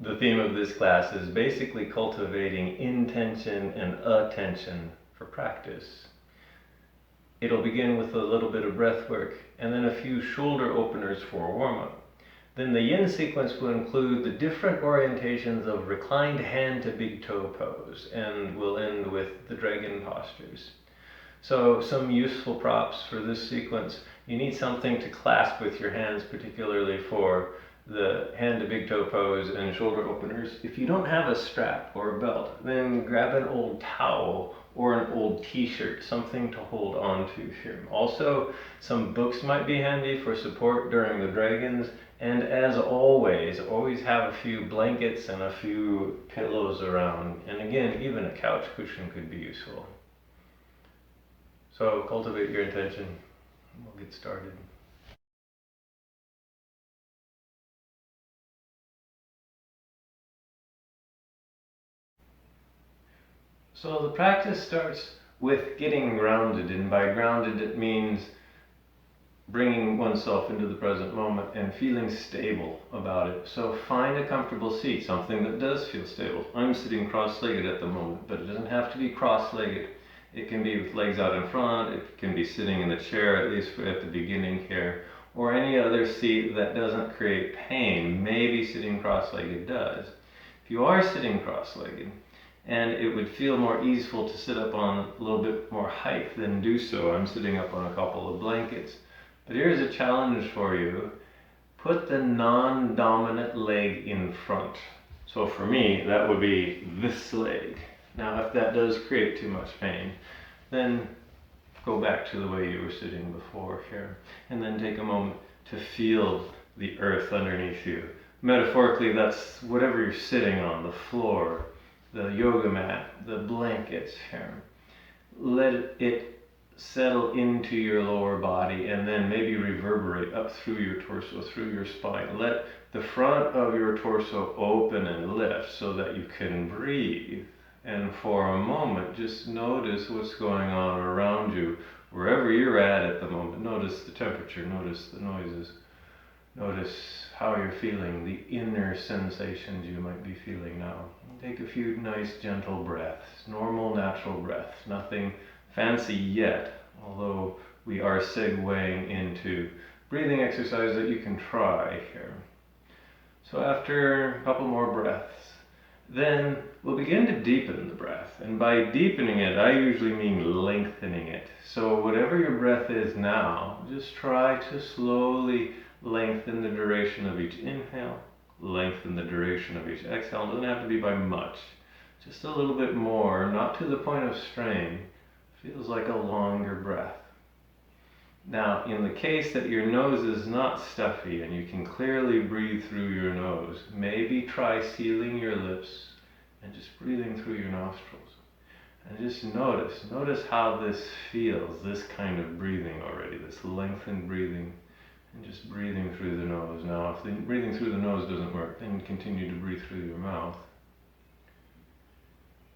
The theme of this class is basically cultivating intention and attention for practice. It'll begin with a little bit of breath work and then a few shoulder openers for a warm-up. Then the yin sequence will include the different orientations of reclined hand to big toe pose, and we'll end with the dragon postures. So some useful props for this sequence. You need something to clasp with your hands, particularly for the hand to big toe pose and shoulder openers. If you don't have a strap or a belt, then grab an old towel or an old t-shirt, something to hold on to here. Also, some books might be handy for support during the dragons, and as always have a few blankets and a few pillows around, and again, even a couch cushion could be useful. So cultivate your intention. We'll get started. So the practice starts with getting grounded, and by grounded it means bringing oneself into the present moment and feeling stable about it. So find a comfortable seat, something that does feel stable. I'm sitting cross-legged at the moment, but it doesn't have to be cross-legged. It can be with legs out in front, it can be sitting in the chair, at least at the beginning here, or any other seat that doesn't create pain. Maybe sitting cross-legged does. If you are sitting cross-legged, and it would feel more easeful to sit up on a little bit more height, then do so. I'm sitting up on a couple of blankets. But here's a challenge for you. Put the non-dominant leg in front. So for me, that would be this leg. Now, if that does create too much pain, then go back to the way you were sitting before here. And then take a moment to feel the earth underneath you. Metaphorically, that's whatever you're sitting on, the floor, the yoga mat, the blankets here. Let it settle into your lower body and then maybe reverberate up through your torso, through your spine. Let the front of your torso open and lift so that you can breathe. And for a moment, just notice what's going on around you, wherever you're at the moment. Notice the temperature, notice the noises, notice how you're feeling, the inner sensations you might be feeling now. Take a few nice gentle breaths, normal natural breaths, nothing fancy yet, although we are segueing into breathing exercise that you can try here. So after a couple more breaths, then we'll begin to deepen the breath. And by deepening it, I usually mean lengthening it. So whatever your breath is now, just try to slowly lengthen the duration of each inhale, lengthen the duration of each exhale. It doesn't have to be by much, just a little bit more, not to the point of strain. Feels like a longer breath. Now, in the case that your nose is not stuffy and you can clearly breathe through your nose, maybe try sealing your lips and just breathing through your nostrils. And just notice how this feels, this kind of breathing already, this lengthened breathing, and just breathing through the nose. Now, if the breathing through the nose doesn't work, then continue to breathe through your mouth.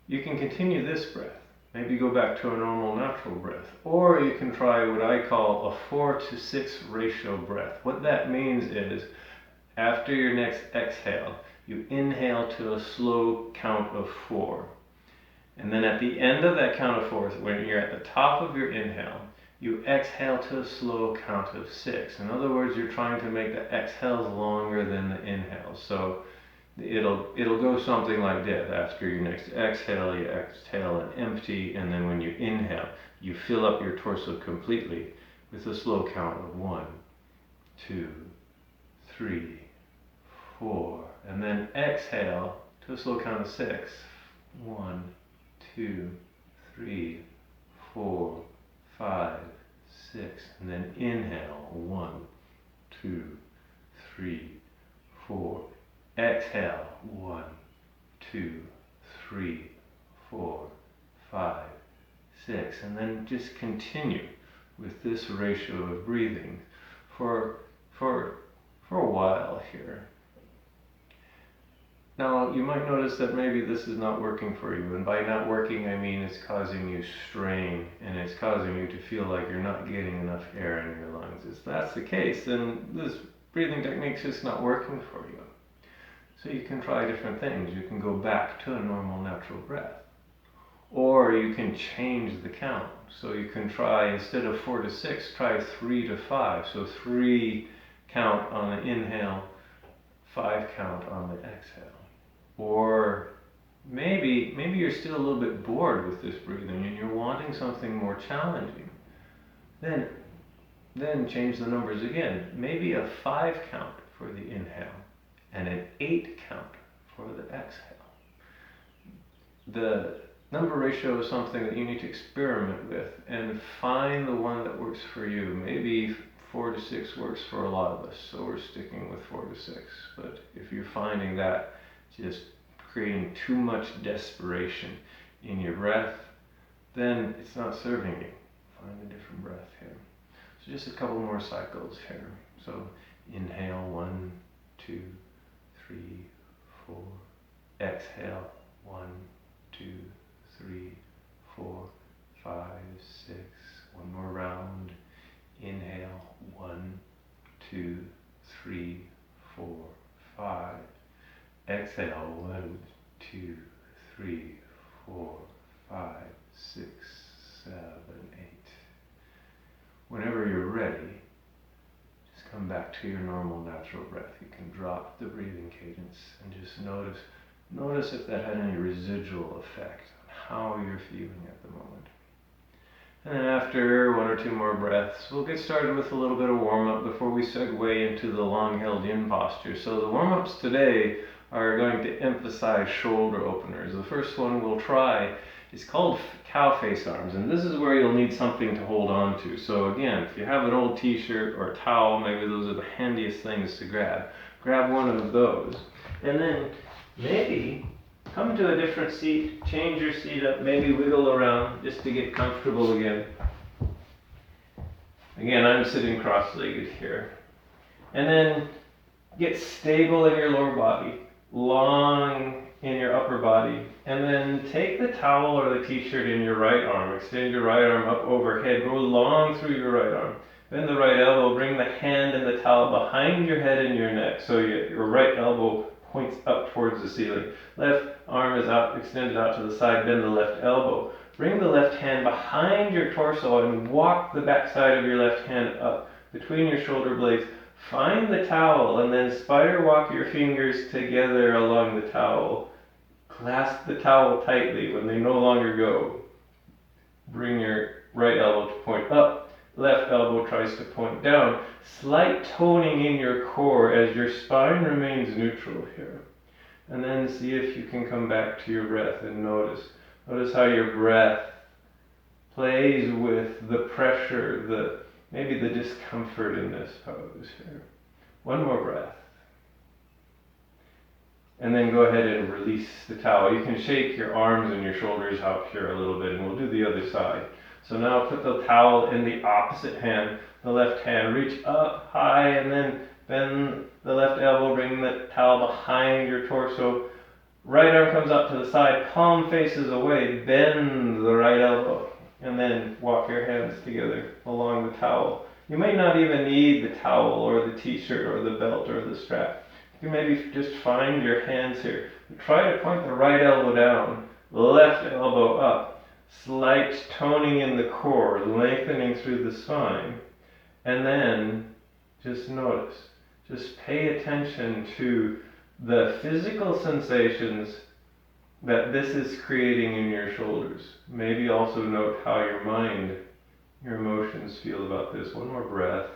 You can continue this breath. Maybe go back to a normal natural breath. Or you can try what I call a 4-to-6 ratio breath. What that means is, after your next exhale, you inhale to a slow count of 4. And then at the end of that count of 4, when you're at the top of your inhale, you exhale to a slow count of 6. In other words, you're trying to make the exhales longer than the inhales. So it'll go something like this. After your next exhale, you exhale and empty, and then when you inhale, you fill up your torso completely with a slow count of 1, 2, 3, 4, and then exhale to a slow count of 6. 1, 2, 3, 4, 5, 6, and then inhale. 1, 2, 3, 4. Exhale. 1, 2, 3, 4, 5, 6, and then just continue with this ratio of breathing for a while here. Now, you might notice that maybe this is not working for you, and by not working, I mean it's causing you strain, and it's causing you to feel like you're not getting enough air in your lungs. If that's the case, then this breathing technique's just not working for you. So you can try different things. You can go back to a normal natural breath. Or you can change the count. So you can try, instead of 4 to 6, try 3 to 5. So 3 count on the inhale, 5 count on the exhale. Or maybe you're still a little bit bored with this breathing and you're wanting something more challenging. Then change the numbers again. Maybe a 5 count for the inhale and an 8 count for the exhale. The number ratio is something that you need to experiment with and find the one that works for you. Maybe 4 to 6 works for a lot of us, so we're sticking with 4 to 6. But if you're finding that just creating too much desperation in your breath, then it's not serving you. Find a different breath here. So just a couple more cycles here. So inhale, 1, 2, 3, 4. Exhale, 1, 2, 3, 4, 5, 6. One more round. Inhale, 1, 2, 3, 4, 5. Exhale, 1, 2, 3, 4, 5, 6, 7, 8. Whenever you're ready, just come back to your normal natural breath. You can drop the breathing cadence and just notice if that had any residual effect on how you're feeling at the moment. And then after 1 or 2 more breaths, we'll get started with a little bit of warm-up before we segue into the long-held in posture. So the warm-ups today are going to emphasize shoulder openers. The first one we'll try is called cow face arms, and this is where you'll need something to hold on to. So again, if you have an old t-shirt or a towel, maybe those are the handiest things to grab. Grab one of those, and then maybe come to a different seat, change your seat up, maybe wiggle around just to get comfortable again. Again, I'm sitting cross-legged here. And then get stable in your lower body, long in your upper body, and then take the towel or the t-shirt in your right arm. Extend your right arm up overhead, go long through your right arm. Bend the right elbow, bring the hand and the towel behind your head and your neck, so your right elbow points up towards the ceiling. Left arm is out, extended out to the side, bend the left elbow. Bring the left hand behind your torso and walk the back side of your left hand up between your shoulder blades. Find the towel and then spider walk your fingers together along the towel. Clasp the towel tightly when they no longer go. Bring your right elbow to point up. Left elbow tries to point down. Slight toning in your core as your spine remains neutral here. And then see if you can come back to your breath and notice. Notice how your breath plays with the pressure, maybe the discomfort in this pose here. One more breath. And then go ahead and release the towel. You can shake your arms and your shoulders out here a little bit, and we'll do the other side. So now put the towel in the opposite hand, the left hand. Reach up high and then bend the left elbow, bring the towel behind your torso. Right arm comes up to the side, palm faces away, bend the right elbow, and then walk your hands together along the towel. You may not even need the towel or the t-shirt or the belt or the strap. You can maybe just find your hands here. Try to point the right elbow down, left elbow up, slight toning in the core, lengthening through the spine, and then just notice. Just pay attention to the physical sensations that this is creating in your shoulders. Maybe also note how your mind, your emotions feel about this. One more breath.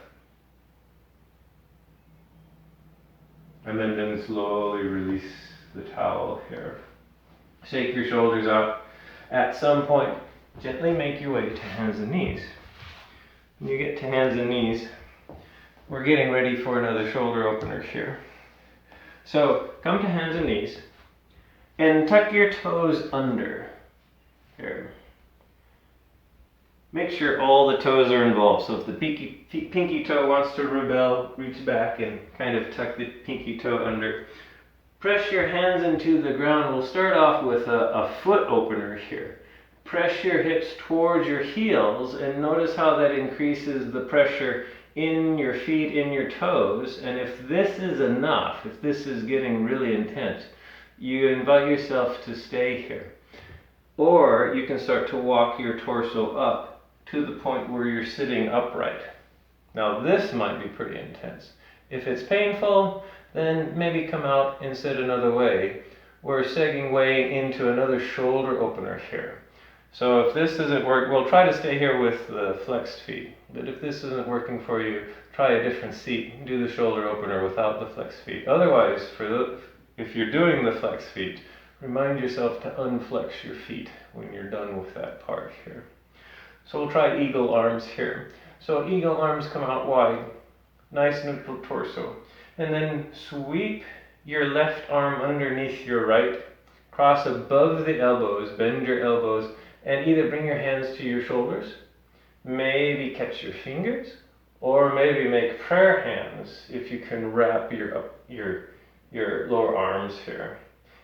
And then slowly release the towel here. Shake your shoulders out. At some point, gently make your way to hands and knees. When you get to hands and knees, we're getting ready for another shoulder opener here. So come to hands and knees and tuck your toes under here. Make sure all the toes are involved. So if the pinky toe wants to rebel, reach back and kind of tuck the pinky toe under. Press your hands into the ground. We'll start off with a foot opener here. Press your hips towards your heels and notice how that increases the pressure in your feet, in your toes, and if this is enough, if this is getting really intense, you invite yourself to stay here. Or you can start to walk your torso up to the point where you're sitting upright. Now this might be pretty intense. If it's painful, then maybe come out and sit another way. We're segging way into another shoulder opener here. So if this isn't working, we'll try to stay here with the flexed feet. But if this isn't working for you, try a different seat. Do the shoulder opener without the flexed feet. Otherwise, if you're doing the flexed feet, remind yourself to unflex your feet when you're done with that part here. So we'll try eagle arms here. So eagle arms come out wide, nice neutral torso. And then sweep your left arm underneath your right, cross above the elbows, bend your elbows, and either bring your hands to your shoulders, maybe catch your fingers, or maybe make prayer hands if you can wrap your lower arms here.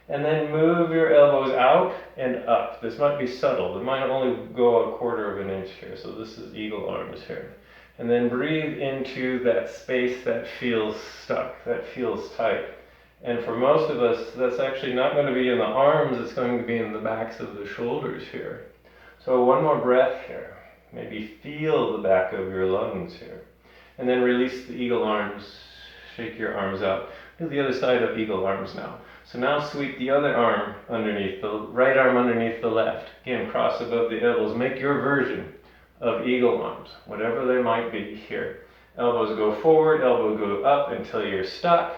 And then move your elbows out and up. This might be subtle. It might only go 1/4 of an inch here. So this is eagle arms here. And then breathe into that space that feels stuck, that feels tight. And for most of us, that's actually not going to be in the arms, it's going to be in the backs of the shoulders here. So one more breath here. Maybe feel the back of your lungs here. And then release the eagle arms. Shake your arms out. Do the other side of eagle arms now. So now sweep the other arm underneath, the right arm underneath the left. Again, cross above the elbows. Make your version of eagle arms, whatever they might be here. Elbows go forward, elbow go up until you're stuck,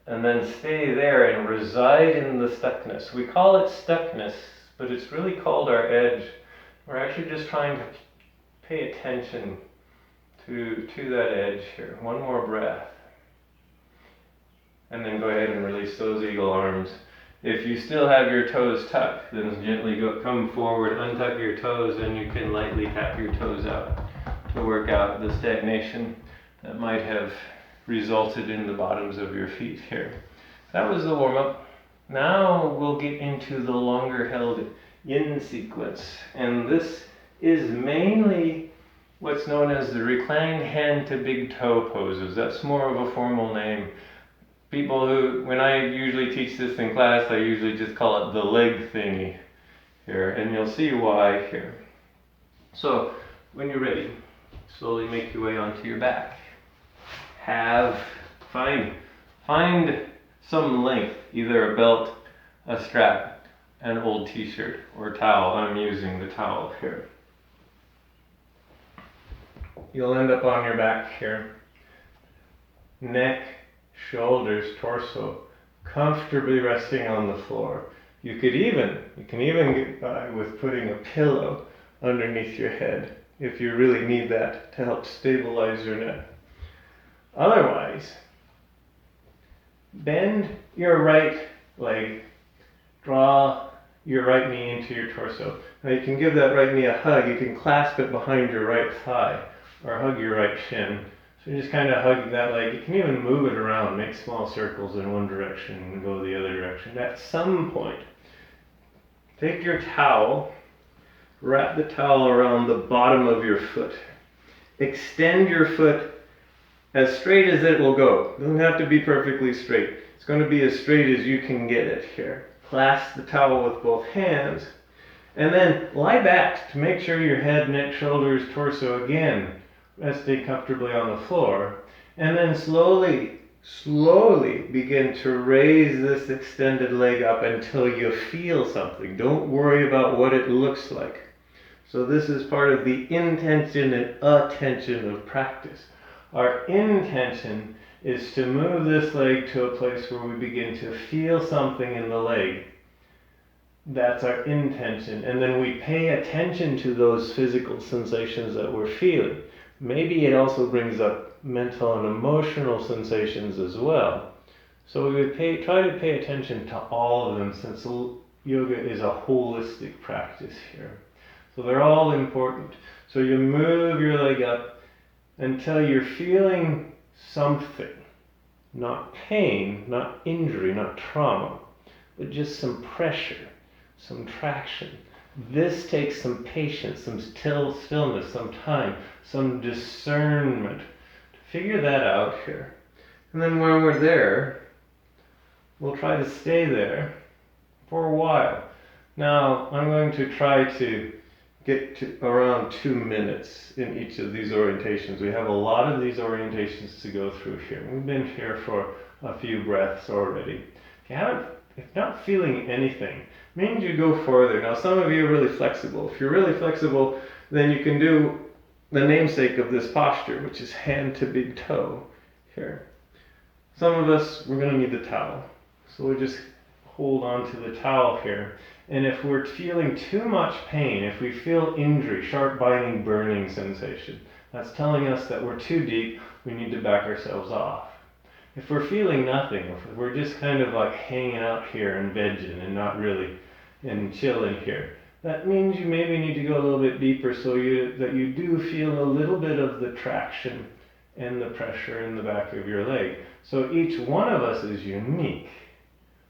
and then stay there and reside in the stuckness. We call it stuckness, but it's really called our edge. We're actually just trying to pay attention to that edge here. One more breath. And then go ahead and release those eagle arms. If you still have your toes tucked, then gently come forward, untuck your toes, and you can lightly tap your toes out to work out the stagnation that might have resulted in the bottoms of your feet here. That was the warm-up. Now we'll get into the longer held yin sequence. And this is mainly what's known as the reclined hand to big toe poses. That's more of a formal name. People who, when I usually teach this in class, I usually just call it the leg thingy here, and you'll see why here. So, when you're ready, slowly make your way onto your back. Find some length, either a belt, a strap, an old t-shirt, or towel. I'm using the towel here. You'll end up on your back here. Neck, shoulders, torso, comfortably resting on the floor. You can even get by with putting a pillow underneath your head if you really need that to help stabilize your neck. Otherwise, bend your right leg, draw your right knee into your torso. Now you can give that right knee a hug. You can clasp it behind your right thigh or hug your right shin. So you just kind of hug that leg. You can even move it around, make small circles in one direction and go the other direction. At some point, take your towel, wrap the towel around the bottom of your foot. Extend your foot as straight as it will go. It doesn't have to be perfectly straight. It's going to be as straight as you can get it here. Clasp the towel with both hands. And then lie back to make sure your head, neck, shoulders, torso again resting comfortably on the floor, and then slowly begin to raise this extended leg up until you feel something. Don't worry about what it looks like. So this is part of the intention and attention of practice. Our intention is to move this leg to a place where we begin to feel something in the leg. That's our intention. And then we pay attention to those physical sensations that we're feeling. Maybe it also brings up mental and emotional sensations as well. So we would try to pay attention to all of them, since yoga is a holistic practice here. So they're all important. So you move your leg up until you're feeling something. Not pain, not injury, not trauma, but just some pressure, some traction. This takes some patience, some stillness, some time, some discernment to Figure that out here. And then when we're there, we'll try to stay there for a while. Now, I'm going to try to get to around 2 minutes in each of these orientations. We have a lot of these orientations to go through here. We've been here for a few breaths already. If not feeling anything, means you go further. Now, some of you are really flexible. If you're really flexible, then you can do the namesake of this posture, which is hand to big toe here. Some of us, we're going to need the towel. So we'll just hold on to the towel here. And if we're feeling too much pain, if we feel injury, sharp biting, burning sensation, that's telling us that we're too deep, we need to back ourselves off. If we're feeling nothing, if we're just kind of like hanging out here and vegging and not really and chilling here, that means you maybe need to go a little bit deeper so that you do feel a little bit of the traction and the pressure in the back of your leg. So each one of us is unique,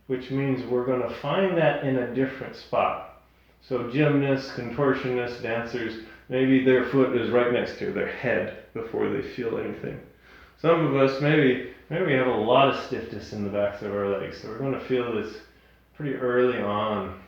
which means we're going to find that in a different spot. So gymnasts, contortionists, dancers, maybe their foot is right next to their head before they feel anything. Some of us maybe we have a lot of stiffness in the backs of our legs, so we're going to feel this pretty early on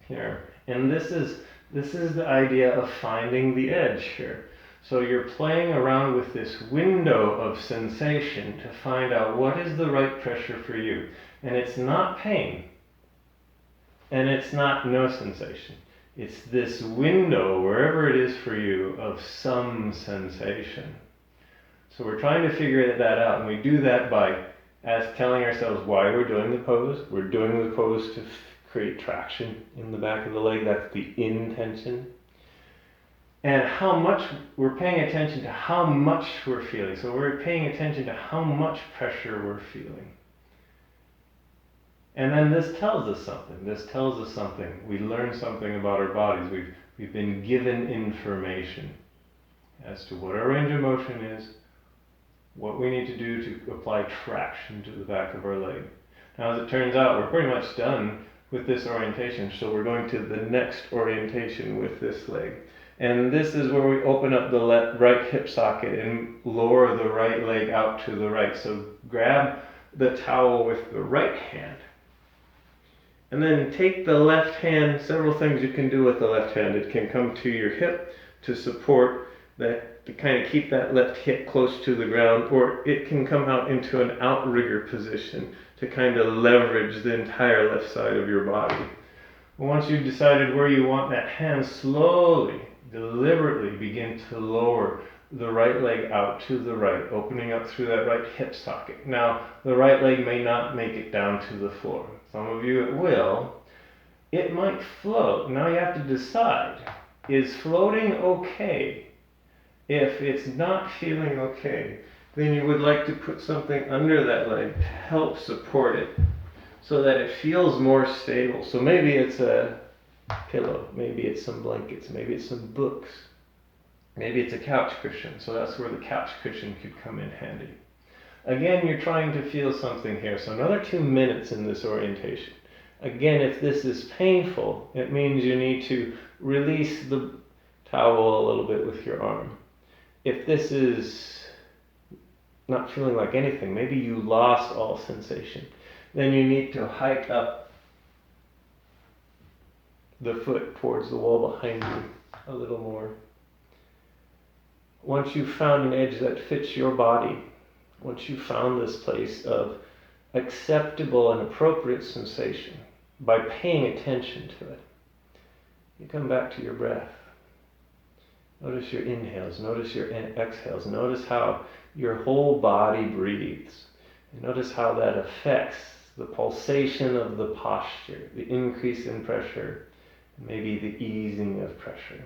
here. And this is the idea of finding the edge here. So you're playing around with this window of sensation to find out what is the right pressure for you. And it's not pain. And it's not no sensation. It's this window, wherever it is for you, of some sensation. So we're trying to figure that out. And we do that by telling ourselves why we're doing the pose. We're doing the pose to create traction in the back of the leg. That's the intention. And how much we're paying attention to how much we're feeling. So we're paying attention to how much pressure we're feeling. And then this tells us something. This tells us something. We learn something about our bodies. We've been given information as to what our range of motion is, what we need to do to apply traction to the back of our leg. Now, as it turns out, we're pretty much done with this orientation. So we're going to the next orientation with this leg. And this is where we open up the right hip socket and lower the right leg out to the right. So grab the towel with the right hand. And then take the left hand, several things you can do with the left hand. It can come to your hip to support that, to kind of keep that left hip close to the ground, or it can come out into an outrigger position to kind of leverage the entire left side of your body. Once you've decided where you want that hand, slowly, deliberately begin to lower the right leg out to the right, opening up through that right hip socket. Now, the right leg may not make it down to the floor. Some of you it will. It might float. Now you have to decide, is floating okay? If it's not feeling okay, then you would like to put something under that leg to help support it so that it feels more stable. So maybe it's a pillow, maybe it's some blankets, maybe it's some books, maybe it's a couch cushion. So that's where the couch cushion could come in handy. Again, you're trying to feel something here. So another 2 minutes in this orientation. Again, if this is painful, it means you need to release the towel a little bit with your arm. If this is not feeling like anything, maybe you lost all sensation, then you need to hike up the foot towards the wall behind you a little more. Once you've found an edge that fits your body, once you've found this place of acceptable and appropriate sensation, by paying attention to it, you come back to your breath. Notice your inhales, notice your exhales, notice how your whole body breathes. And notice how that affects the pulsation of the posture, the increase in pressure, and maybe the easing of pressure.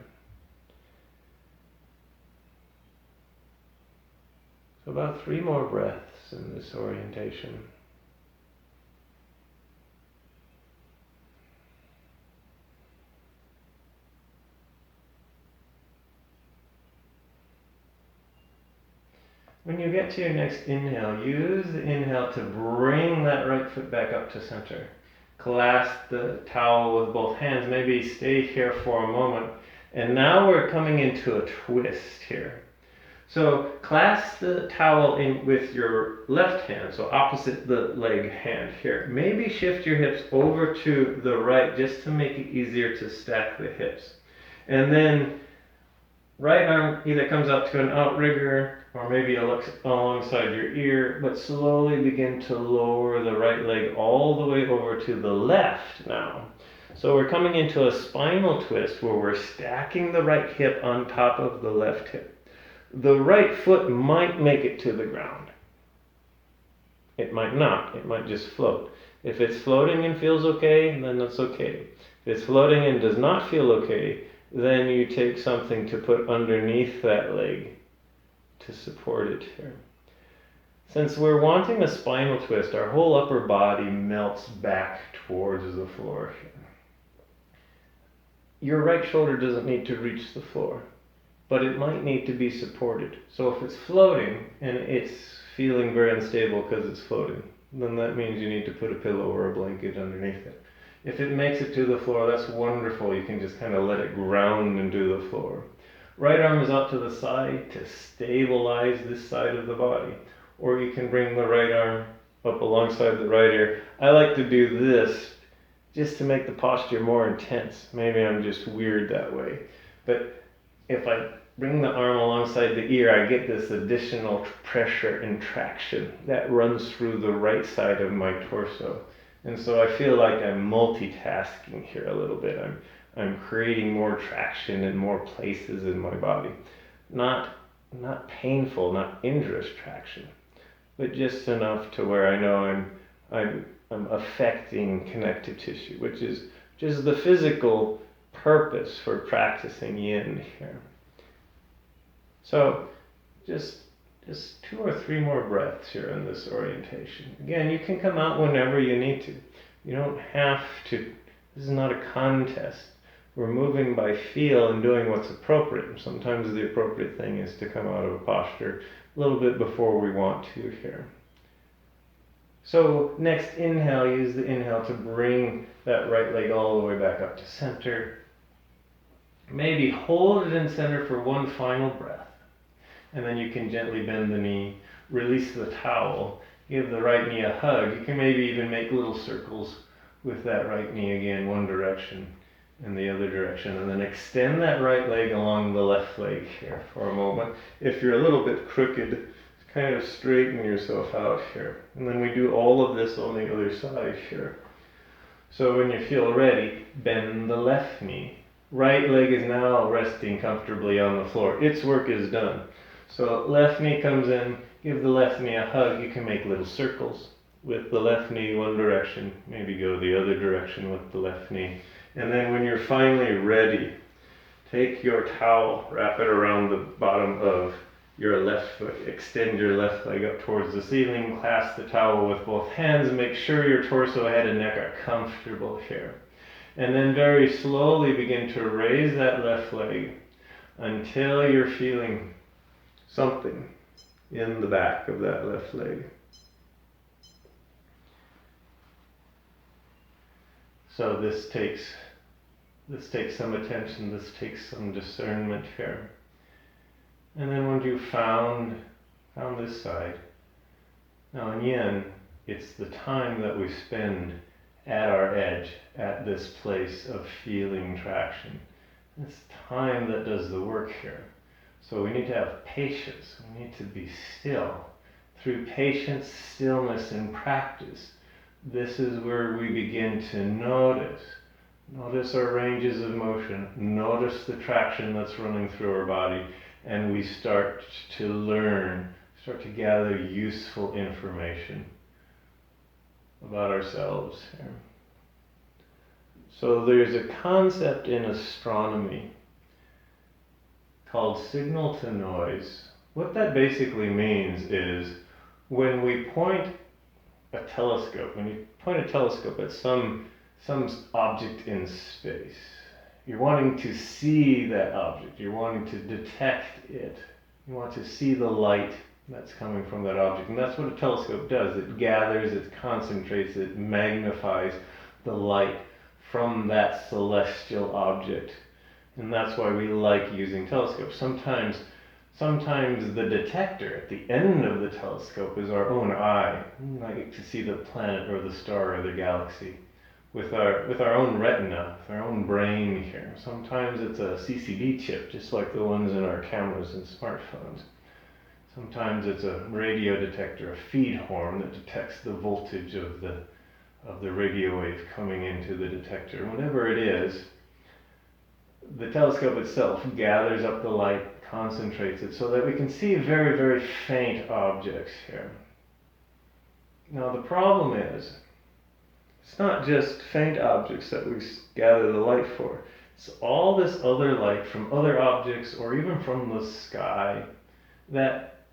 So about 3 more breaths in this orientation. When you get to your next inhale, use the inhale to bring that right foot back up to center. Clasp the towel with both hands, maybe stay here for a moment. And now we're coming into a twist here. So clasp the towel in with your left hand, so opposite the leg hand here. Maybe shift your hips over to the right just to make it easier to stack the hips. And then right arm either comes up to an outrigger or maybe alongside your ear, but slowly begin to lower the right leg all the way over to the left now. So we're coming into a spinal twist where we're stacking the right hip on top of the left hip. The right foot might make it to the ground. It might not. It might just float. If it's floating and feels okay, then that's okay. If it's floating and does not feel okay, then you take something to put underneath that leg to support it here. Since we're wanting a spinal twist, our whole upper body melts back towards the floor here. Your right shoulder doesn't need to reach the floor, but it might need to be supported. So if it's floating and it's feeling very unstable because it's floating, then that means you need to put a pillow or a blanket underneath it. If it makes it to the floor, that's wonderful. You can just kind of let it ground into the floor. Right arm is out to the side to stabilize this side of the body. Or you can bring the right arm up alongside the right ear. I like to do this just to make the posture more intense. Maybe I'm just weird that way. But if I bring the arm alongside the ear, I get this additional pressure and traction that runs through the right side of my torso. And so I feel like I'm multitasking here a little bit. I'm creating more traction in more places in my body. Not painful, not injurious traction, but just enough to where I know I'm affecting connective tissue, which is just the physical purpose for practicing yin here. So just 2 or 3 more breaths here in this orientation. Again, you can come out whenever you need to. You don't have to. This is not a contest. We're moving by feel and doing what's appropriate. Sometimes the appropriate thing is to come out of a posture a little bit before we want to here. So next inhale, use the inhale to bring that right leg all the way back up to center. Maybe hold it in center for one final breath. And then you can gently bend the knee, release the towel, give the right knee a hug. You can maybe even make little circles with that right knee again, one direction and the other direction. And then extend that right leg along the left leg here for a moment. If you're a little bit crooked, kind of straighten yourself out here. And then we do all of this on the other side here. So when you feel ready, bend the left knee. Right leg is now resting comfortably on the floor. Its work is done. So left knee comes in, give the left knee a hug. You can make little circles with the left knee one direction, maybe go the other direction with the left knee. And then when you're finally ready, take your towel, wrap it around the bottom of your left foot, extend your left leg up towards the ceiling, clasp the towel with both hands, make sure your torso, head, and neck are comfortable here. And then very slowly begin to raise that left leg until you're feeling something in the back of that left leg. So this takes some attention, this takes some discernment here. And then once you've found this side, now in yin, it's the time that we spend at our edge, at this place of feeling traction. It's time that does the work here. So we need to have patience. We need to be still. Through patience, stillness, and practice, this is where we begin to notice. Notice our ranges of motion. Notice the traction that's running through our body. And we start to learn, start to gather useful information about ourselves here. So there's a concept in astronomy called signal to noise. What that basically means is when we point a telescope at some object in space, you're wanting to see that object, you're wanting to detect it, you want to see the light that's coming from that object. And that's what a telescope does. It gathers, it concentrates, it magnifies the light from that celestial object. And that's why we like using telescopes. Sometimes Sometimes the detector at the end of the telescope is our own eye, like to see the planet or the star or the galaxy with our own retina, with our own brain here. Sometimes it's a CCD chip, just like the ones in our cameras and smartphones. Sometimes it's a radio detector, a feed horn that detects the voltage of the radio wave coming into the detector. Whatever it is, the telescope itself gathers up the light, concentrates it so that we can see very, very faint objects here. Now the problem is, it's not just faint objects that we gather the light for. It's all this other light from other objects or even from the sky that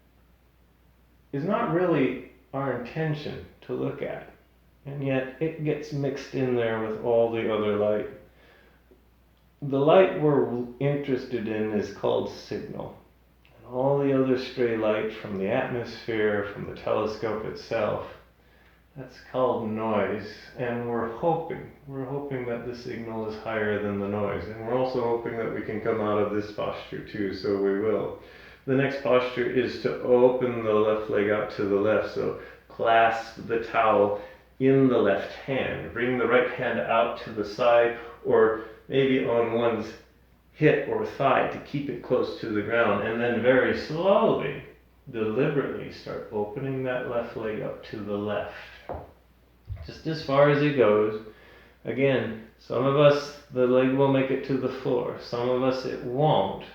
is not really our intention to look at. And yet it gets mixed in there with all the other light. The light we're interested in is called signal. And all the other stray light from the atmosphere, from the telescope itself, that's called noise. And we're hoping that the signal is higher than the noise. And we're also hoping that we can come out of this posture too, so we will. The next posture is to open the left leg out to the left. So clasp the towel in the left hand. Bring the right hand out to the side, or maybe on one's hip or thigh to keep it close to the ground. And then very slowly, deliberately start opening that left leg up to the left. Just as far as it goes. Again, some of us, the leg will make it to the floor. Some of us, it won't.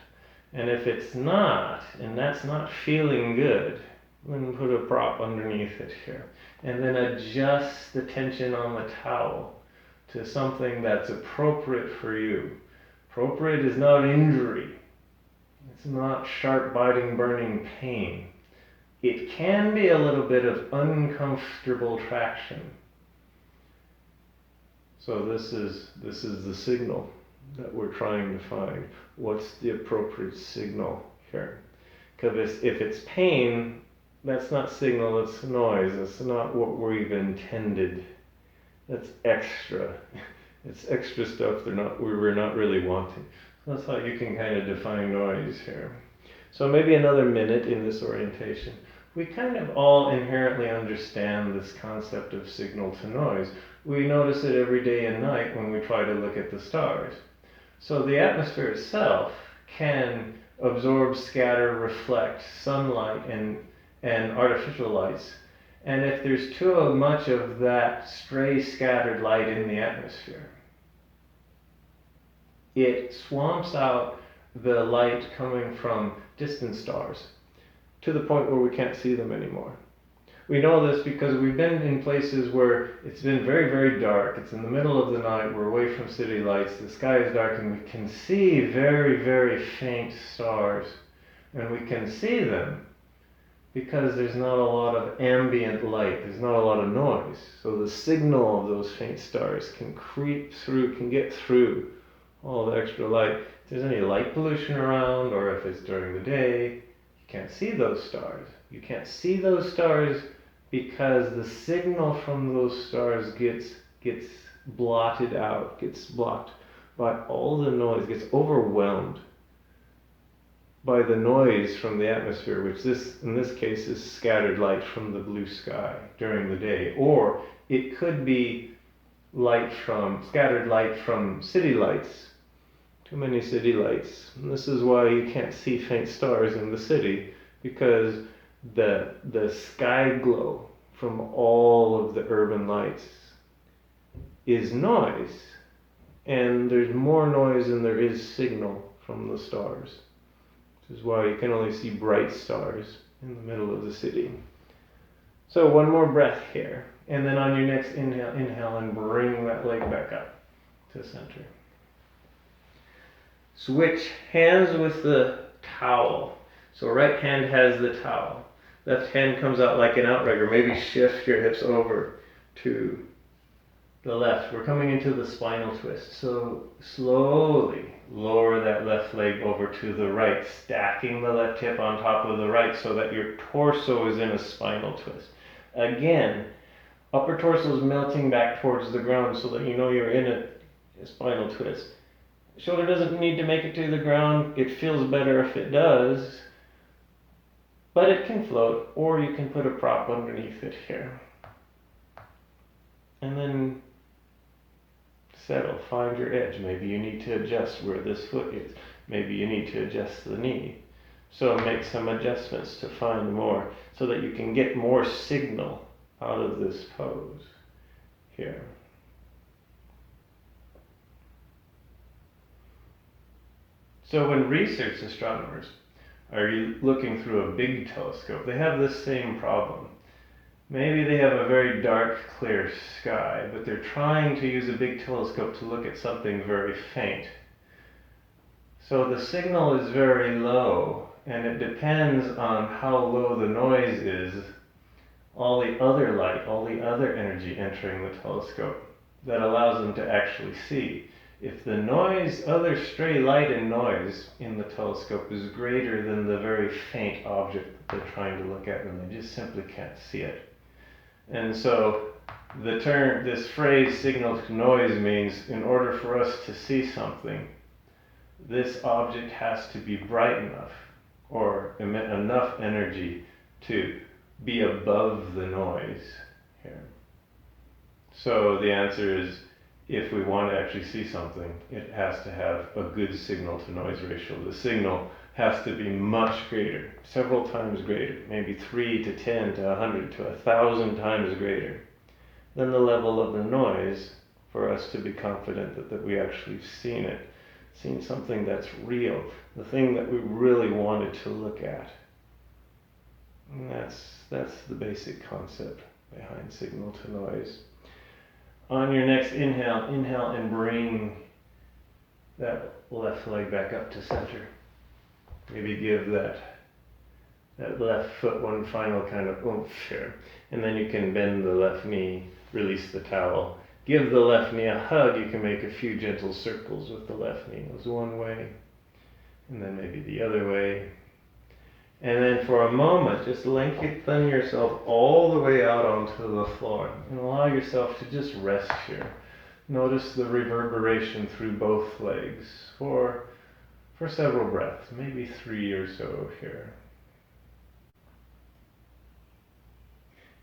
And if it's not, and that's not feeling good, then put a prop underneath it here. And then adjust the tension on the towel to something that's appropriate for you. Appropriate is not injury. It's not sharp, biting, burning pain. It can be a little bit of uncomfortable traction. So this is the signal that we're trying to find. What's the appropriate signal here? Because if it's pain, that's not signal, it's noise. It's not what we've intended. That's extra. It's extra stuff we were not really wanting. So that's how you can kind of define noise here. So maybe another minute in this orientation. We kind of all inherently understand this concept of signal to noise. We notice it every day and night when we try to look at the stars. So the atmosphere itself can absorb, scatter, reflect sunlight and artificial lights. And if there's too much of that stray scattered light in the atmosphere, it swamps out the light coming from distant stars to the point where we can't see them anymore. We know this because we've been in places where it's been very, very dark. It's in the middle of the night. We're away from city lights. The sky is dark and we can see very, very faint stars. And we can see them because there's not a lot of ambient light. There's not a lot of noise. So the signal of those faint stars can creep through, can get through all the extra light. If there's any light pollution around, or if it's during the day, you can't see those stars. You can't see those stars because the signal from those stars gets blotted out, gets blocked by all the noise, gets overwhelmed by the noise from the atmosphere, which in this case is scattered light from the blue sky during the day. Or it could be scattered light from city lights. Too many city lights. And this is why you can't see faint stars in the city, because the sky glow from all of the urban lights is noise, and there's more noise than there is signal from the stars, which is why you can only see bright stars in the middle of the city. So one more breath here, and then on your next inhale and bring that leg back up to center. Switch hands with the towel. So right hand has the towel. Left hand comes out like an outrigger. Maybe shift your hips over to the left. We're coming into the spinal twist. So slowly lower that left leg over to the right, stacking the left hip on top of the right so that your torso is in a spinal twist. Again, upper torso is melting back towards the ground so that you know you're in a spinal twist. Shoulder doesn't need to make it to the ground. It feels better if it does. But it can float, or you can put a prop underneath it here. And then settle, find your edge. Maybe you need to adjust where this foot is. Maybe you need to adjust the knee. So make some adjustments to find more, so that you can get more signal out of this pose here. So when research astronomers are looking through a big telescope, they have this same problem. Maybe they have a very dark, clear sky, but they're trying to use a big telescope to look at something very faint. So the signal is very low, and it depends on how low the noise is, all the other light, all the other energy entering the telescope that allows them to actually see. If the noise, other stray light and noise in the telescope is greater than the very faint object that they're trying to look at, then they just simply can't see it. And so the term, this phrase signal to noise means in order for us to see something, this object has to be bright enough or emit enough energy to be above the noise here. So the answer is, if we want to actually see something, it has to have a good signal to noise ratio. The signal has to be much greater, several times greater, maybe 3 to 10 to 100 to 1,000 times greater than the level of the noise for us to be confident that we actually seen it, seen something that's real, the thing that we really wanted to look at. And that's the basic concept behind signal to noise. On your next inhale and bring that left leg back up to center. Maybe give that left foot one final kind of oomph here. And then you can bend the left knee, release the towel. Give the left knee a hug. You can make a few gentle circles with the left knee. It goes one way, and then maybe the other way. And then for a moment, just lengthen yourself all the way out onto the floor and allow yourself to just rest here. Notice the reverberation through both legs for several breaths, maybe 3 or so here.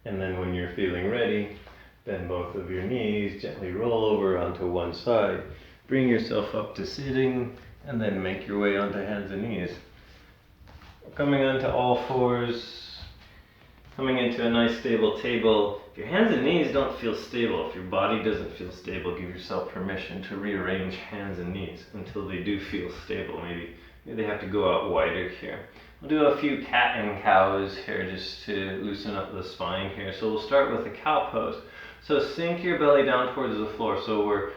And then when you're feeling ready, bend both of your knees, gently roll over onto one side, bring yourself up to sitting, and then make your way onto hands and knees. Coming onto all fours, coming into a nice stable table. If your hands and knees don't feel stable, if your body doesn't feel stable, give yourself permission to rearrange hands and knees until they do feel stable. Maybe they have to go out wider here. We'll do a few cat and cows here just to loosen up the spine here. So we'll start with a cow pose. So sink your belly down towards the floor. So we're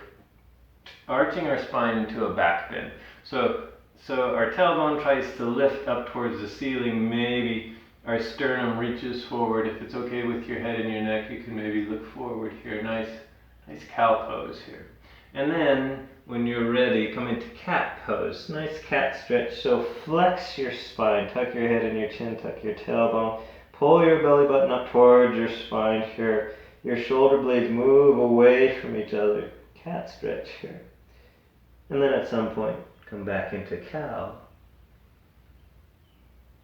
arching our spine into a back bend. So our tailbone tries to lift up towards the ceiling. Maybe our sternum reaches forward. If it's okay with your head and your neck, you can maybe look forward here. Nice cow pose here. And then when you're ready, come into cat pose. Nice cat stretch. So flex your spine, tuck your head and your chin, tuck your tailbone. Pull your belly button up towards your spine here. Your shoulder blades move away from each other. Cat stretch here. And then at some point, come back into cow.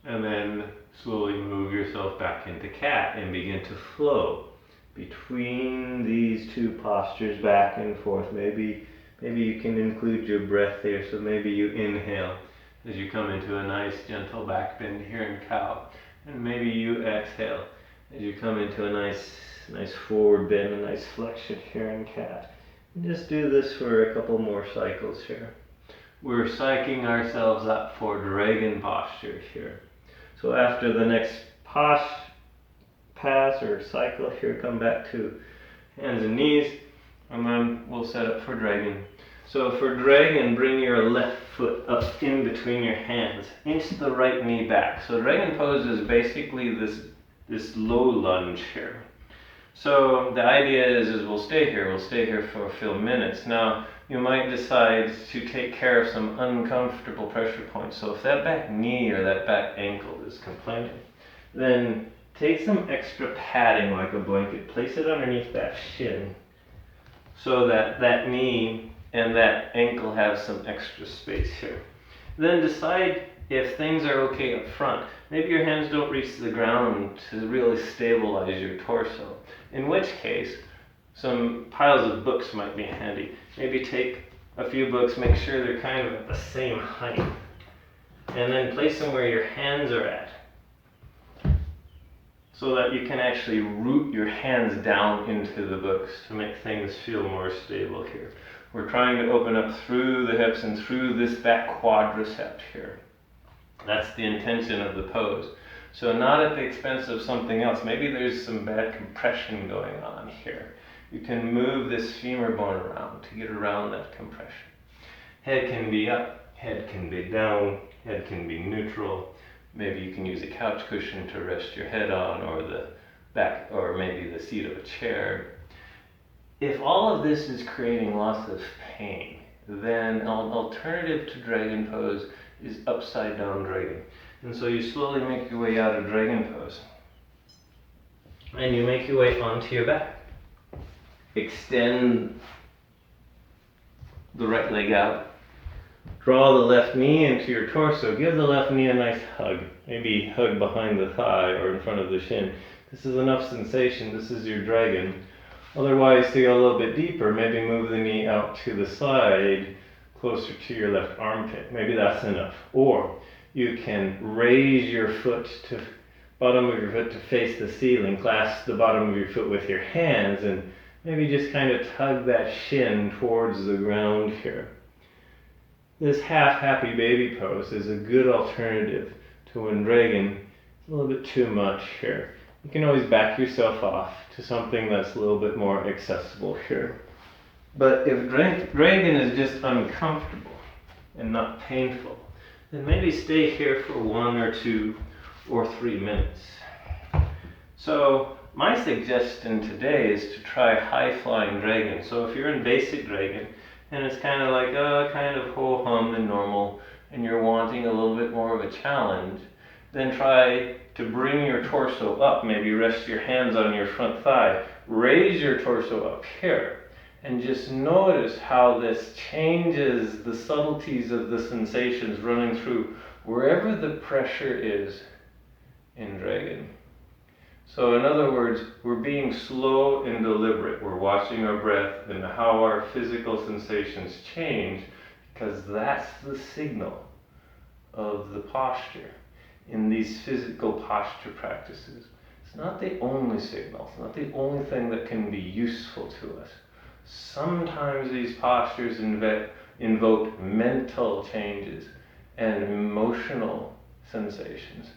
And then slowly move yourself back into cat and begin to flow between these two postures back and forth. Maybe you can include your breath here. So maybe you inhale as you come into a nice gentle back bend here in cow. And maybe you exhale as you come into a nice forward bend, a nice flexion here in cat. And just do this for a couple more cycles here. We're psyching ourselves up for dragon posture here. So after the next pass or cycle here, come back to hands and knees, and then we'll set up for dragon. So for dragon, bring your left foot up in between your hands, inch the right knee back. So dragon pose is basically this low lunge here. So the idea is we'll stay here for a few minutes. Now you might decide to take care of some uncomfortable pressure points. So if that back knee or that back ankle is complaining, then take some extra padding like a blanket, place it underneath that shin so that that knee and that ankle have some extra space here. Then decide if things are okay up front, maybe your hands don't reach the ground to really stabilize your torso. In which case, some piles of books might be handy. Maybe take a few books, make sure they're kind of at the same height, and then place them where your hands are at, so that you can actually root your hands down into the books to make things feel more stable here. We're trying to open up through the hips and through this back quadricep here. That's the intention of the pose. So not at the expense of something else. Maybe there's some bad compression going on here. You can move this femur bone around to get around that compression. Head can be up, head can be down, head can be neutral. Maybe you can use a couch cushion to rest your head on, or the back, or maybe the seat of a chair. If all of this is creating lots of pain, then an alternative to dragon pose is upside down dragon. And so you slowly make your way out of dragon pose. And you make your way onto your back. Extend the right leg out. Draw the left knee into your torso. Give the left knee a nice hug. Maybe hug behind the thigh or in front of the shin. This is enough sensation. This is your dragon. Otherwise, to go a little bit deeper, maybe move the knee out to the side, closer to your left armpit. Maybe that's enough. Or you can raise your foot to bottom of your foot to face the ceiling. Clasp the bottom of your foot with your hands and maybe just kind of tug that shin towards the ground here. This half happy baby pose is a good alternative to when dragon is a little bit too much here. You can always back yourself off to something that's a little bit more accessible here. But if dragon is just uncomfortable and not painful, then maybe stay here for 1 or 2 or 3 minutes. So my suggestion today is to try high flying dragon. So if you're in basic dragon and it's kind of like kind of ho hum and normal, and you're wanting a little bit more of a challenge, then try to bring your torso up. Maybe rest your hands on your front thigh, raise your torso up here, and just notice how this changes the subtleties of the sensations running through wherever the pressure is in dragon. So in other words, we're being slow and deliberate. We're watching our breath and how our physical sensations change, because that's the signal of the posture in these physical posture practices. It's not the only signal. It's not the only thing that can be useful to us. Sometimes these postures invoke mental changes and emotional sensations.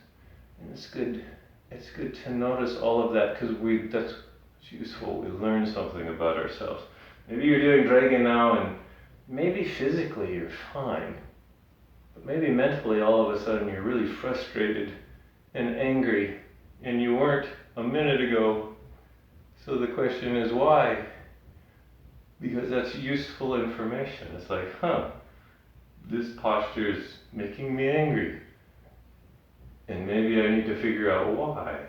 And it's good to notice all of that, because that's useful. We learn something about ourselves. Maybe you're doing dragon now and maybe physically you're fine, but maybe mentally all of a sudden you're really frustrated and angry, and you weren't a minute ago. So the question is why? Because that's useful information. It's like, this posture is making me angry, and maybe I need to figure out why.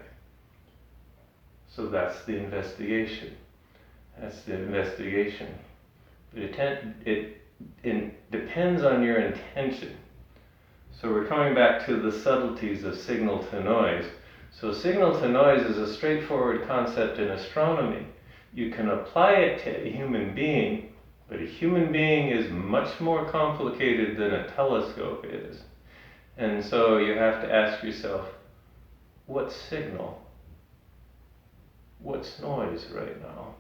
So that's the investigation. But it depends on your intention. So we're coming back to the subtleties of signal to noise. So signal to noise is a straightforward concept in astronomy. You can apply it to a human being, but a human being is much more complicated than a telescope is. And so you have to ask yourself, what's signal? What's noise right now?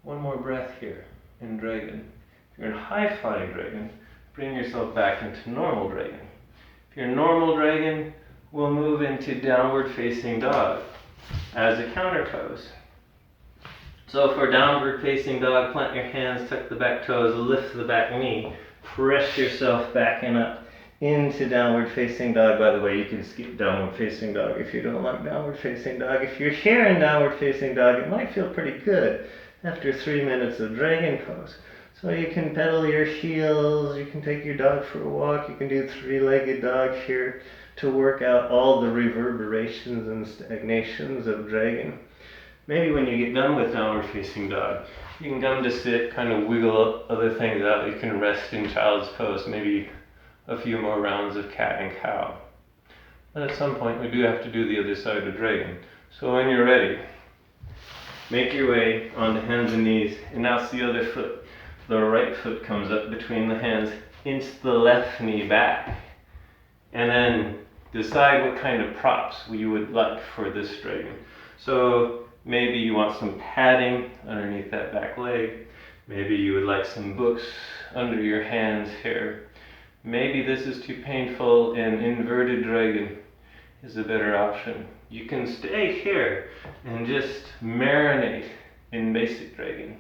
One more breath here in dragon. If you're in high flying dragon, bring yourself back into normal dragon. If you're normal dragon, we'll move into downward facing dog as a counter pose. So for downward facing dog, plant your hands, tuck the back toes, lift the back knee, press yourself back and up into downward facing dog. By the way, you can skip downward facing dog if you don't like downward facing dog. If you're here in downward facing dog, it might feel pretty good after 3 minutes of dragon pose. So you can pedal your heels, you can take your dog for a walk, you can do 3-legged dog here to work out all the reverberations and stagnations of dragon. Maybe when you get done with downward facing dog, you can come to sit, kind of wiggle up other things out. You can rest in child's pose, maybe a few more rounds of cat and cow. And at some point we do have to do the other side of dragon. So when you're ready, make your way on the hands and knees, and now it's the other foot. The right foot comes up between the hands, inch the left knee back, and then decide what kind of props you would like for this dragon. So maybe you want some padding underneath that back leg. Maybe you would like some books under your hands here. Maybe this is too painful and inverted dragon is a better option. You can stay here and just marinate in basic dragon.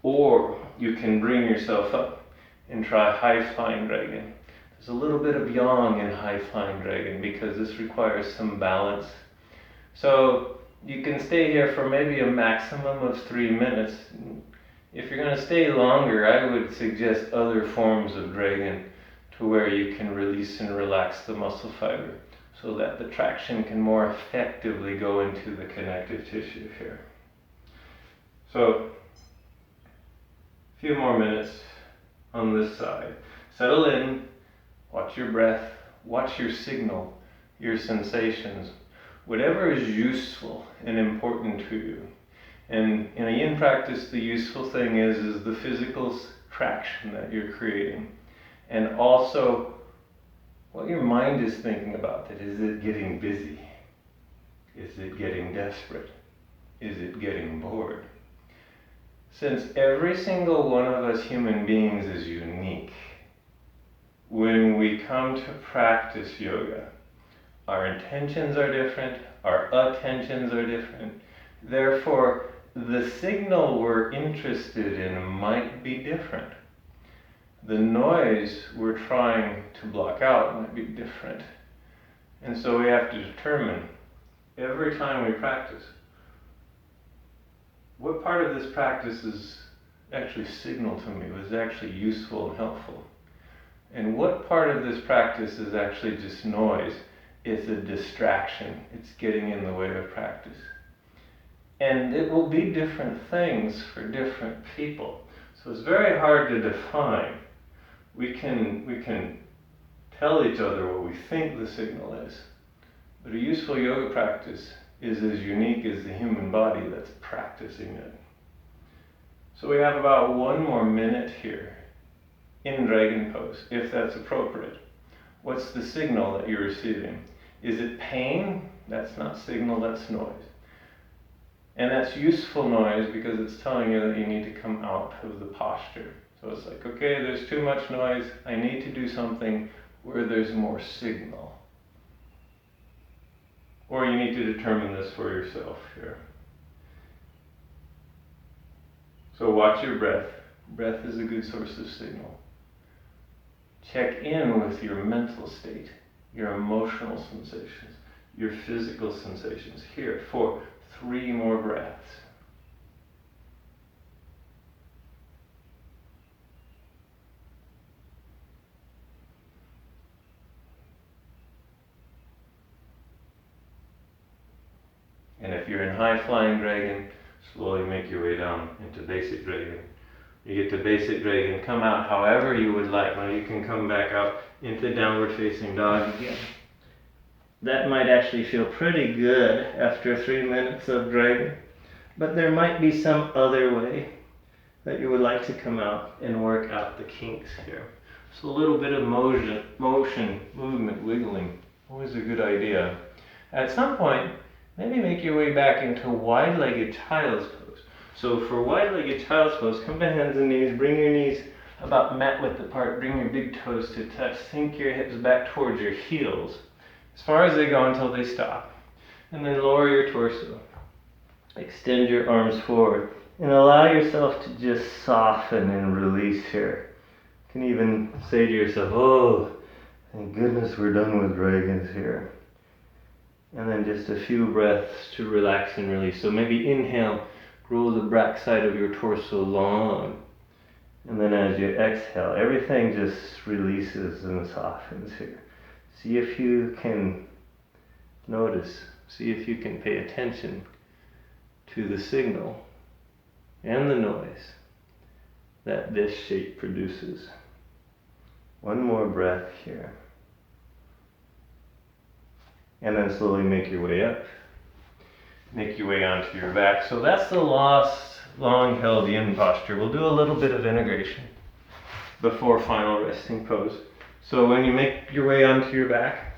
Or you can bring yourself up and try high flying dragon. There's a little bit of yang in high flying dragon because this requires some balance. So you can stay here for maybe a maximum of 3 minutes. If you're going to stay longer, I would suggest other forms of dragon to where you can release and relax the muscle fiber so that the traction can more effectively go into the connective tissue here. So, a few more minutes on this side. Settle in, watch your breath, watch your signal, your sensations, whatever is useful and important to you. And in a yin practice, the useful thing is the physical traction that you're creating. And also, what your mind is thinking about that. Is it getting busy? Is it getting desperate? Is it getting bored? Since every single one of us human beings is unique, when we come to practice yoga, our intentions are different, our attentions are different. Therefore, the signal we're interested in might be different. The noise we're trying to block out might be different. And so we have to determine, every time we practice, what part of this practice is actually signal to me, was actually useful and helpful? And what part of this practice is actually just noise? It's a distraction. It's getting in the way of practice. And it will be different things for different people. So it's very hard to define. We can tell each other what we think the signal is. But a useful yoga practice is as unique as the human body that's practicing it. So we have about 1 more minute here in dragon pose, if that's appropriate. What's the signal that you're receiving? Is it pain? That's not signal, that's noise. And that's useful noise because it's telling you that you need to come out of the posture. So it's like, okay, there's too much noise. I need to do something where there's more signal. Or you need to determine this for yourself here. So watch your breath. Breath is a good source of signal. Check in with your mental state, your emotional sensations, your physical sensations. Here, for 3 more breaths. And if you're in high flying dragon, slowly make your way down into basic dragon. You get to basic dragon, come out however you would like. Now you can come back out into downward facing dog again. That might actually feel pretty good after 3 minutes of dragon, but there might be some other way that you would like to come out and work out the kinks here. So a little bit of motion, movement, wiggling, always a good idea. At some point, maybe make your way back into wide-legged child's pose. So for wide-legged child's pose, come to hands and knees, bring your knees about mat width apart, bring your big toes to touch, sink your hips back towards your heels, as far as they go until they stop. And then lower your torso. Extend your arms forward and allow yourself to just soften and release here. You can even say to yourself, oh, thank goodness we're done with dragons here. And then just a few breaths to relax and release. So maybe inhale, grow the back side of your torso long. And then as you exhale, everything just releases and softens here. See if you can notice, see if you can pay attention to the signal and the noise that this shape produces. One more breath here. And then slowly make your way up. Make your way onto your back. So that's the last long held yin posture. We'll do a little bit of integration before final resting pose. So when you make your way onto your back,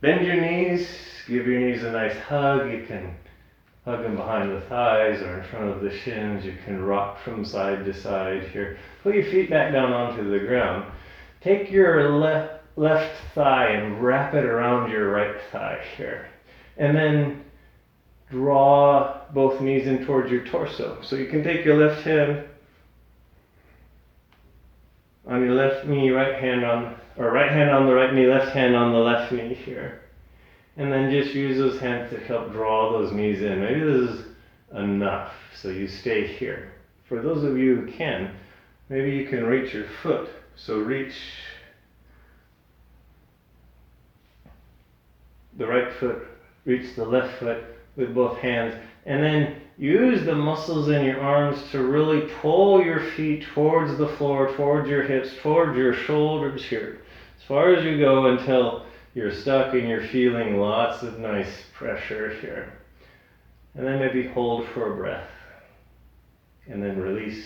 bend your knees, give your knees a nice hug. You can hug them behind the thighs or in front of the shins. You can rock from side to side here. Put your feet back down onto the ground. Take your left thigh and wrap it around your right thigh here. And then draw both knees in towards your torso. So you can take your left hand on your left knee, right hand on the right knee, left hand on the left knee here. And then just use those hands to help draw those knees in. Maybe this is enough, so you stay here. For those of you who can, maybe you can reach your foot. So reach the right foot, reach the left foot with both hands, and then use the muscles in your arms to really pull your feet towards the floor, towards your hips, towards your shoulders here, as far as you go until you're stuck and you're feeling lots of nice pressure here. And then maybe hold for a breath. And then release.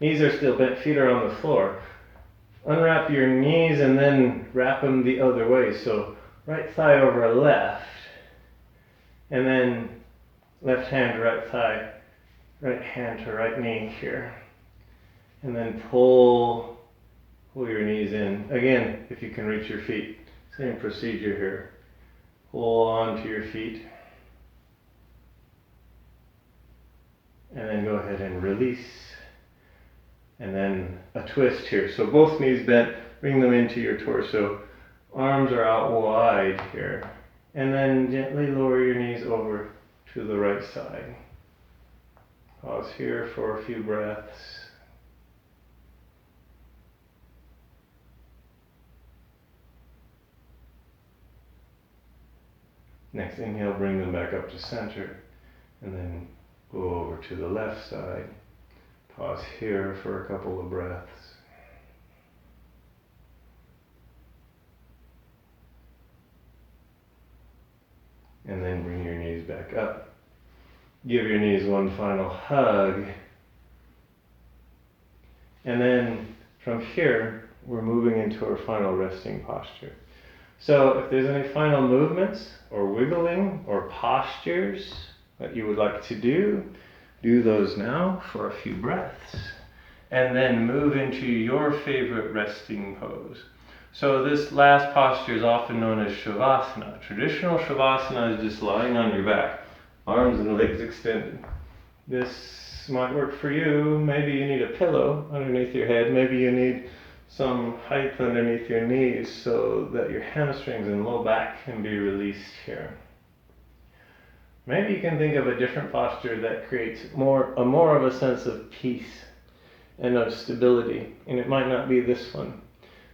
Knees are still bent, feet are on the floor. Unwrap your knees and then wrap them the other way. So right thigh over left. And then left hand to right thigh, right hand to right knee here. And then pull your knees in. Again, if you can reach your feet. Same procedure here. Hold on to your feet. And then go ahead and release. And then a twist here. So both knees bent, bring them into your torso. Arms are out wide here. And then gently lower your knees over to the right side. Pause here for a few breaths. Next inhale, bring them back up to center, and then go over to the left side. Pause here for a couple of breaths. And then bring your knees back up. Give your knees one final hug. And then from here, we're moving into our final resting posture. So if there's any final movements or wiggling or postures that you would like to do those now for a few breaths. And then move into your favorite resting pose. So this last posture is often known as Shavasana. Traditional Shavasana is just lying on your back, arms and legs extended. This might work for you. Maybe you need a pillow underneath your head. Maybe you need some height underneath your knees so that your hamstrings and low back can be released here. Maybe you can think of a different posture that creates more of a sense of peace and of stability, and it might not be this one.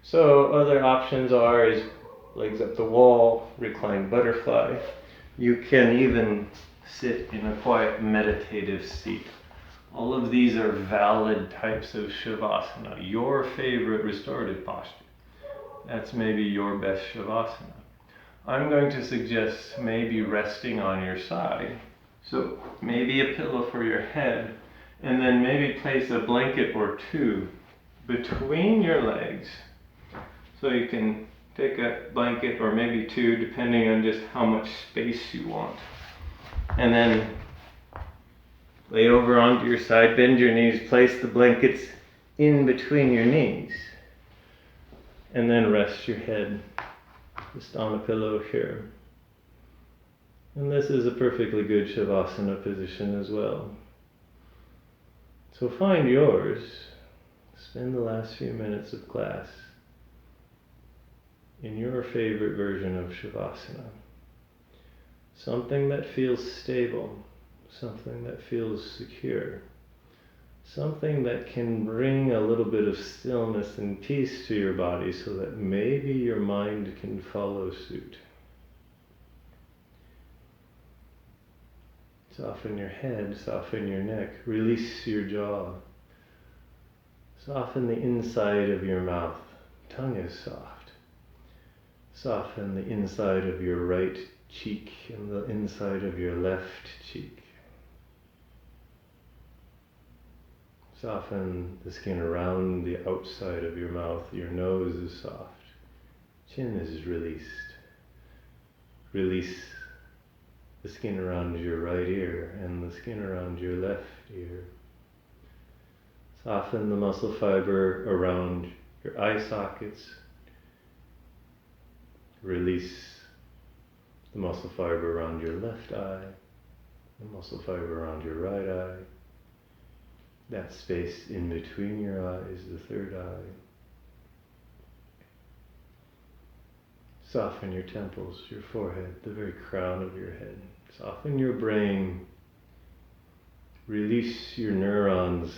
So other options is legs up the wall, reclined butterfly. You can even sit in a quiet meditative seat. All of these are valid types of Shavasana. Your favorite restorative posture. That's maybe your best Shavasana. I'm going to suggest maybe resting on your side. So maybe a pillow for your head, and then maybe place a blanket or two between your legs. So you can take a blanket or maybe two, depending on just how much space you want. And then lay over onto your side, bend your knees, place the blankets in between your knees. And then rest your head just on a pillow here. And this is a perfectly good Shavasana position as well. So find yours. Spend the last few minutes of class in your favorite version of Shavasana. Something that feels stable, something that feels secure, something that can bring a little bit of stillness and peace to your body so that maybe your mind can follow suit. Soften your head, soften your neck, release your jaw. Soften the inside of your mouth. Tongue is soft. Soften the inside of your right cheek and the inside of your left cheek. Soften the skin around the outside of your mouth. Your nose is soft. Chin is released. Release the skin around your right ear and the skin around your left ear. Soften the muscle fiber around your eye sockets. Release the muscle fiber around your left eye, the muscle fiber around your right eye. That space in between your eyes, the third eye. Soften your temples, your forehead, the very crown of your head. Soften your brain. Release your neurons.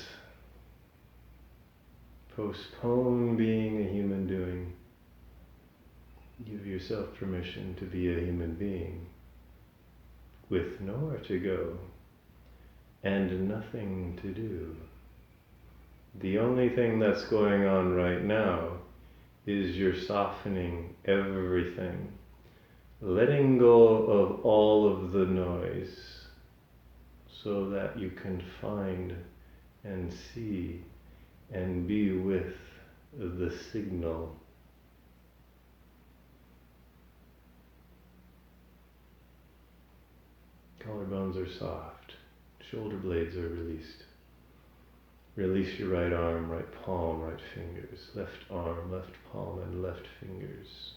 Postpone being a human doing. Give yourself permission to be a human being with nowhere to go and nothing to do. The only thing that's going on right now is you're softening everything, letting go of all of the noise so that you can find and see and be with the signal. Collarbones are soft. Shoulder blades are released. Release your right arm, right palm, right fingers. Left arm, left palm, and left fingers.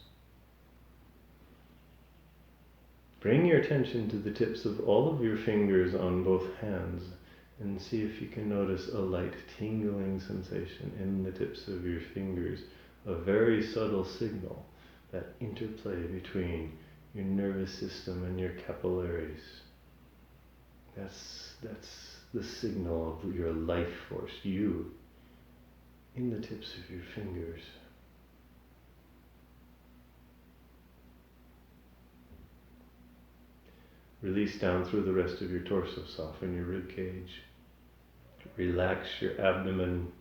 Bring your attention to the tips of all of your fingers on both hands and see if you can notice a light tingling sensation in the tips of your fingers. A very subtle signal, that interplay between your nervous system and your capillaries. That's the signal of your life force, you, in the tips of your fingers. Release down through the rest of your torso, soften your rib cage. Relax your abdomen.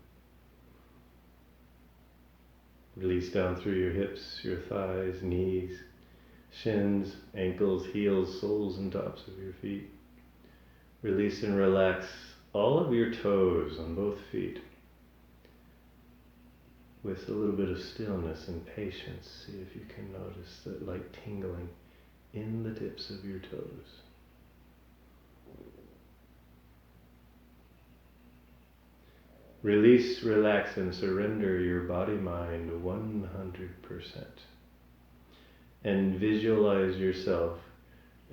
Release down through your hips, your thighs, knees, shins, ankles, heels, soles, and tops of your feet. Release and relax all of your toes on both feet. With a little bit of stillness and patience, see if you can notice that light tingling in the tips of your toes. Release, relax, and surrender your body-mind 100%. And visualize yourself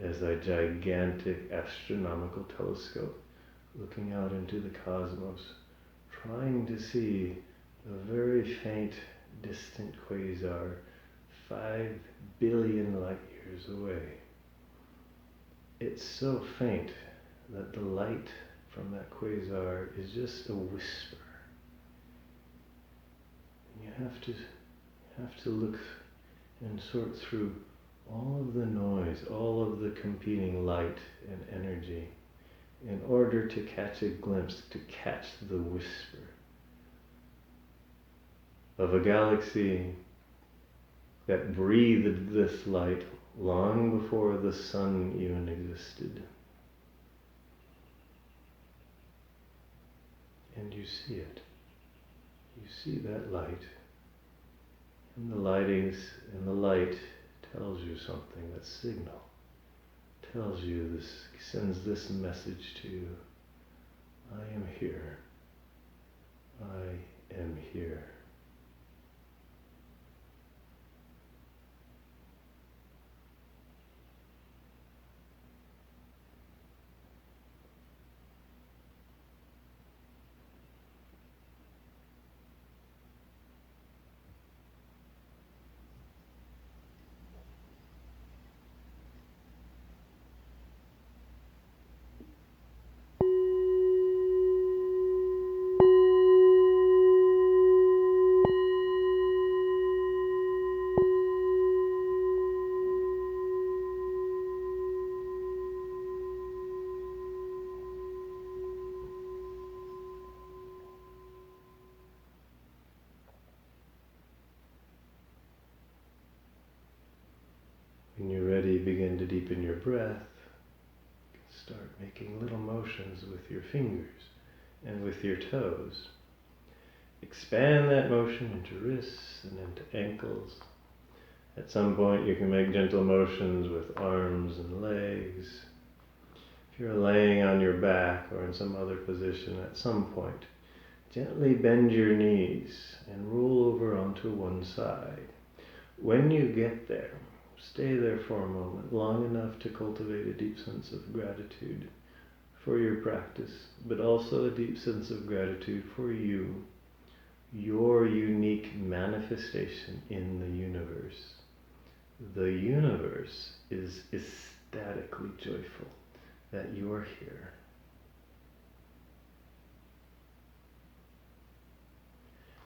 as a gigantic astronomical telescope looking out into the cosmos, trying to see a very faint, distant quasar 5 billion light years away. It's so faint that the light from that quasar is just a whisper. And you have to look and sort through all of the noise, all of the competing light and energy in order to catch a glimpse, to catch the whisper of a galaxy that breathed this light long before the sun even existed. And you see it. You see that light. And the light tells you something, that signal tells you this, sends this message to you. I am here. I am here. deepen your breath, start making little motions with your fingers and with your toes. Expand that motion into wrists and into ankles. At some point you can make gentle motions with arms and legs. If you're laying on your back or in some other position, at some point, gently bend your knees and roll over onto one side. When you get there, stay there for a moment, long enough to cultivate a deep sense of gratitude for your practice, but also a deep sense of gratitude for you, your unique manifestation in the universe. The universe is ecstatically joyful that you are here.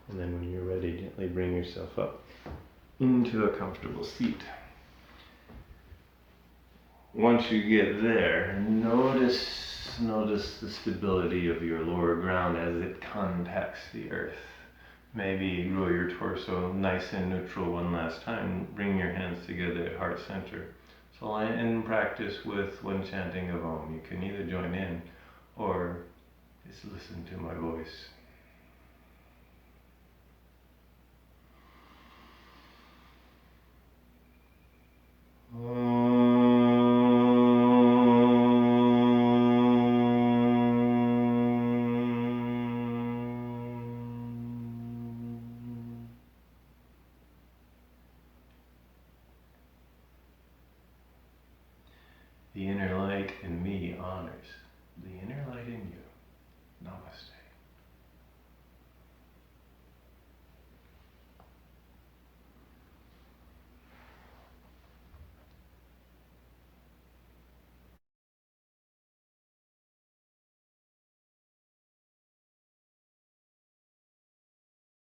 And then when you're ready, gently bring yourself up into a comfortable seat. Once you get there, notice the stability of your lower ground as it contacts the earth. Maybe roll your torso nice and neutral one last time. Bring your hands together at heart center. So I end practice with one chanting of Om. You can either join in or just listen to my voice.